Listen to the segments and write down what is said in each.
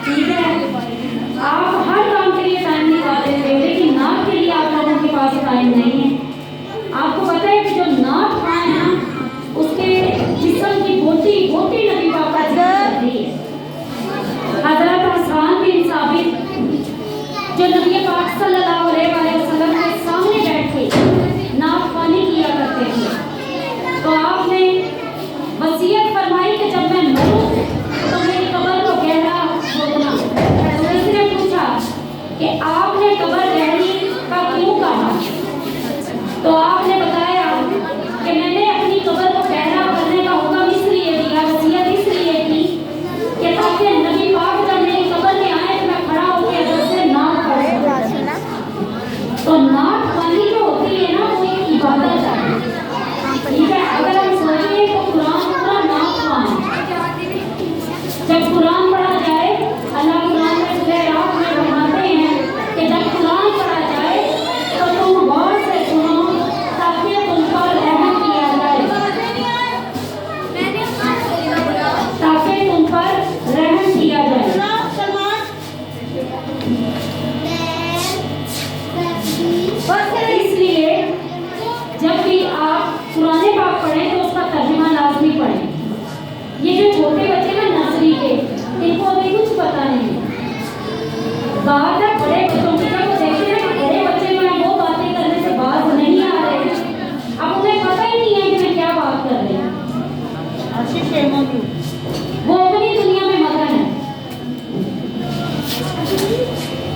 ठीक है, आप हर काम के लिए टाइम निकाल देते हो, लेकिन नाक के लिए आप लोगों के पास टाइम नहीं है। आपको पता है कि जो नाक खाए ना, उसके जिस्म की बोटी बोटी नबी पाक का जिक्र करती है। हजरत हसन बिन साबित जो नबी पाक सल्लल्लाहु अलैहि वसल्लम के सामने बैठ के नाक पानी किया करते थे, तो आपने वसीयत फरमाई कि जब मैं मरूं तो मेरी कब्र को गहरा खोदना। तो किसी ने पूछा कि आपने कब्र गहरी का क्यों कहा, तो आपने बताया कि मैंने अपनी कब्र को गहरा करने का हुक्म इसलिए दिया, वसीयत इसलिए की कि ताकि नबी पाक जब मेरी कब्र में आए तो मैं खड़ा होकर अदब से नाक पढ़। तो नाक पानी जो होती है ना, वो एक इबादत है। ठीक है, अगर हम सोचें तो कुरान पूरा नाक पानी, जब कुरान पढ़ा जाए, अल्लाह कुरान में सूरह रात में फरमाते हैं कि जब कुरान पढ़ा जाए तो तुम गौर से सुनो ताकि तुम पर रहम किया जाए, ताकि तुम पर रहम किया जाए। इसलिए जब भी आप कुरान पाक पढ़ें तो उसका तर्जुमा लाजमी पढ़ें। ये जो छोटे बच्चे ना नर्सरी के, इनको अभी कुछ पता नहीं है। बाहर तक बड़े बच्चों की जब देखते हैं कि बड़े बच्चे जो हैं वो बातें करने से बात नहीं आ रहे, अब उन्हें पता ही नहीं है कि मैं क्या बात कर रही हूँ। वो अपनी दुनिया में मगन है,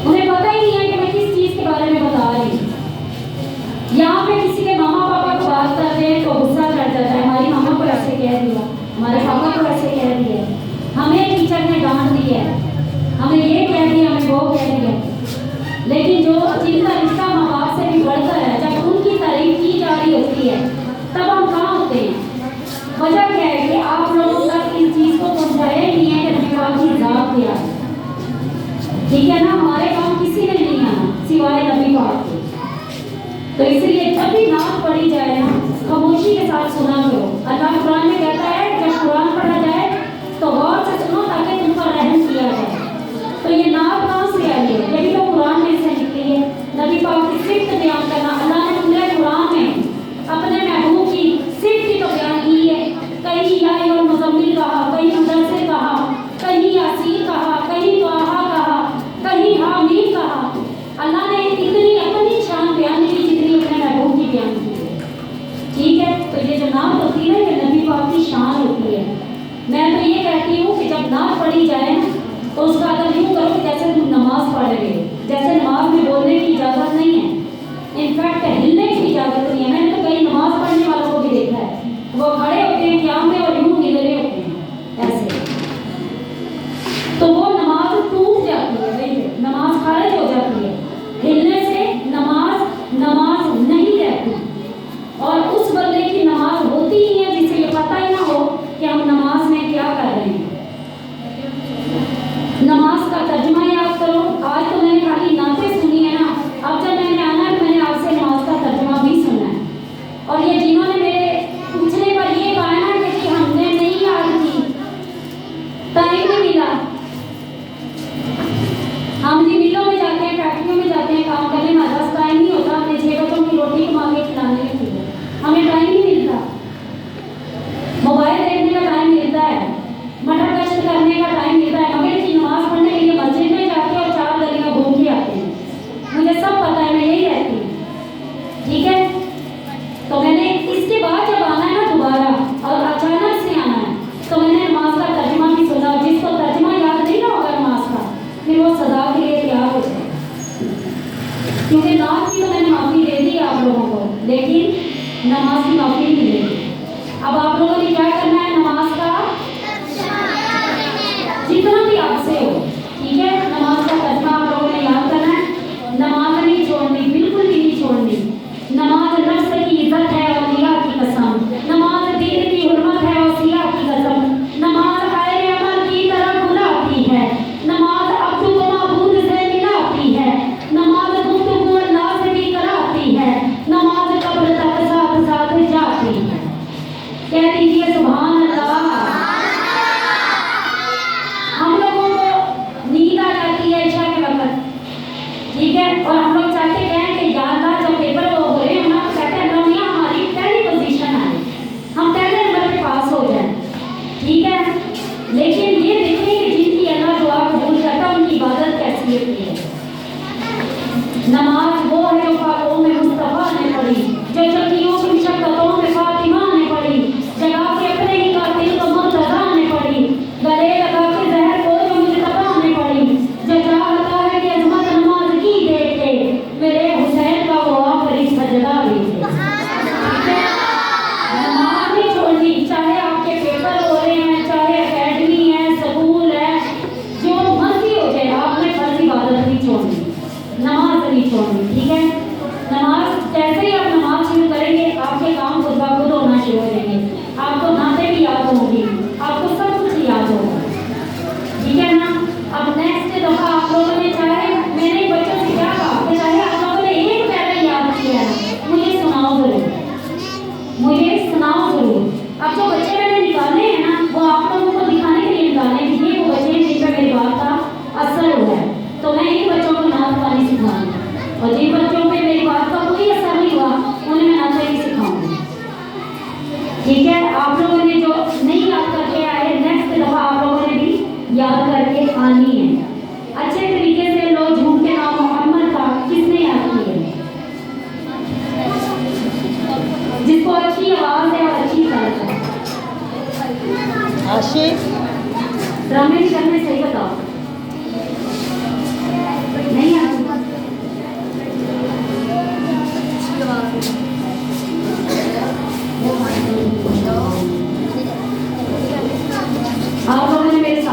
उन्हें पता ही नहीं है कि मैं किस चीज के बारे में बता रही हूँ। यहाँ पे किसी के मामा पापा को बात करते हैं तो गुस्सा चढ़ जाता है, हमारी मामा को ऐसे कह दिया, हमारे पापा को ऐसे कह दिया, हमें टीचर ने डांट दिया, हमें ये कह दिया, हमें वो कह दिया। लेकिन जो जिनका रिश्ता माँ बाप से भी बढ़कर है, जब उनकी तारीफ की जा रही होती है तब हम कहाँ होते हैं। वजह क्या है कि आप लोगों तक इस चीज को पहुँचाया ही नहीं है कि नबी पाक की जात क्या है। ठीक है ना, हमारे काम किसी ने नहीं आना सिवाय नबी पाक के। तो इसलिए जब भी नात पढ़ी जाए ना, खामोशी के साथ सुना करो। अल्लाह कुरान में कहता है जब कुरान पढ़ा जाए तो गौर से सुनो ताकि तुम पर रहम किया जाए। तो ये नात कहाँ से आई है? यही तो कुरान में से निकली है। नबी पाक की सिफ्त बयान करना, अल्लाह ने पूरे कुरान में अपने महबूब की सिफ्त ही तो बयान की है। कहीं या अय्युहल मुज़म्मिल कहा, कहीं मुदस्सिर कहा, कहीं यासीन कहा, कहीं तोहा कहा, कहीं हामीम कहा। अल्लाह ने इतनी अपनी शान बयान की जितनी अपने महबूब की बयान की है। ठीक है, तो ये जो नात होती है ये नबी पाक की शान होती है। मैं तो ये कहती हूँ कि जब नात पढ़ी जाए ना तो उसका अदब यूँ करो जैसे तुम नमाज पढ़ रहे हो। जैसे नमाज में बोलने की इजाज़त नहीं है, इनफैक्ट हिलने की इजाज़त नहीं है। मैंने तो कई नमाज पढ़ने वालों को भी देखा है, वो खड़े होते हैं क़याम में और यूँ हिल रहे होते हैं ऐसे, तो वो नमाज टूट जाती है, भाई नमाज खारिज हो जाती है। हिलने से नमाज नहीं रहती, और उस बंदे की नमाज होती ही है जिसे ये पता ही ना हो कि हम नमाज में क्या कर रहे हैं। नमाज का तर्जुमा याद करो। आज तो मैंने खाली नाते सुनी है ना, अब जब मैंने आना है तो मैंने आपसे नमाज का तर्जुमा भी सुना है। और ये जिन्होंने मेरे पूछने पर ये कहा ना कि हमने नहीं याद की, टाइम नहीं मिला। हम जी मिलों में जाते हैं, फैक्ट्रियों में जाते हैं काम करने, हमारे पास टाइम नहीं होता अपने 6 बच्चों की रोटी कमा के खिलाने के लिए, हमें टाइम नहीं मिलता। मोबाइल देखने का टाइम मिलता है, मटर गश्त करने का टाइम मिलता है, मगर की नमाज पढ़ने के लिए मस्जिद में जाके और 4 गलियां घूम के आते हैं। मुझे सब पता है, मैं यही रहती हूँ। ठीक है, तो मैंने इसके बाद जब आना है ना दोबारा और अचानक से आना है तो मैंने नमाज का तर्जुमा भी सुना। जिसको तर्जुमा याद नहीं ना होगा नमाज का, फिर वो सजा के लिए तैयार हो जाए, क्योंकि नात की तो मैंने माफ़ी दे दी आप लोगों को, लेकिन नमाज की माफ़ी नहीं मिलेगी। अब आप लोगों ने क्या करना है, नमाज का जितना भी आपसे हो, ठीक है, नमाज का तर्जुमा आप लोगों ने याद करना है। नमाज नहीं छोड़नी, बिल्कुल भी नहीं छोड़नी। नमाज नफ्स की इज्जत है और अल्लाह की कसम, नमाज दीन की हुर्मत है और सिया की कसम, नमाज खैर अमल की तरफ बुलाती है, नमाज अब्दु को माबूद से मिलाती है, नमाज गुफ्तगू अल्लाह से भी कराती है, नमाज कब्र तक साथ साथ जाती है। कह लेकिन ये देखें कि जिनकी अल्लाह दुआ कबूल करता है उनकी इबादत कैसी होती है। नमाज वो है जो पाकों में मुस्तफा ने पढ़ी, जो चक्कियों की मुशक्कतों में फातिमा ने पढ़ी, जगा के अपने ही कातिल को मुर्तज़ा ने पढ़ी, गले लगा के जहर को जो मुजतबा ने पढ़ी, जो चाहता है कि अजमत नमाज की देखे मेरे हुसैन का वो आखिरी सजदा देखे। नमाज नहीं छोड़नी, चाहे आपके पेपर हो रहे हैं, चाहे एकेडमी है, स्कूल है, जो मर्जी हो जाए, आपने फर्ज इबादत नहीं छोड़नी, नमाज नहीं छोड़नी। ठीक है, नमाज जैसे ही आप नमाज शुरू करेंगे आपके काम खुद ब खुद होना शुरू हो जाएंगे, आपको नाते भी याद होंगी, आपको सब कुछ याद होगा। ठीक है ना। अब नेक्स्ट दफा आप लोगों ने, चाहे मैंने बच्चों से क्या कहा कि चाहे आप लोगों ने एक पैरा याद किया है, मुझे सुनाओ जरूर, मुझे सुनाओ जरूर। अब जो बच्चे मैंने निकाले हैं ना, वो आप लोगों को दिखाने के लिए निकाले कि ये वो बच्चे हैं जिन पर मेरी बात का असर हुआ है, तो मैं इन बच्चों को नात गाने सिखाऊंगी, और जिन बच्चों पे मेरी बात का कोई असर नहीं हुआ उन्हें मैं नाते भी सिखाऊंगी। ठीक है, आप लोगों ने जो नहीं याद करके आए, नेक्स्ट दफा आप लोगों ने भी याद करके आनी है अच्छे तरीके से। लो झूम के नाम मोहम्मद का किसने याद किया? जिसको अच्छी आवाज है और अच्छी तरह है। आशिक रमेश करने सही बताओ, नहीं आती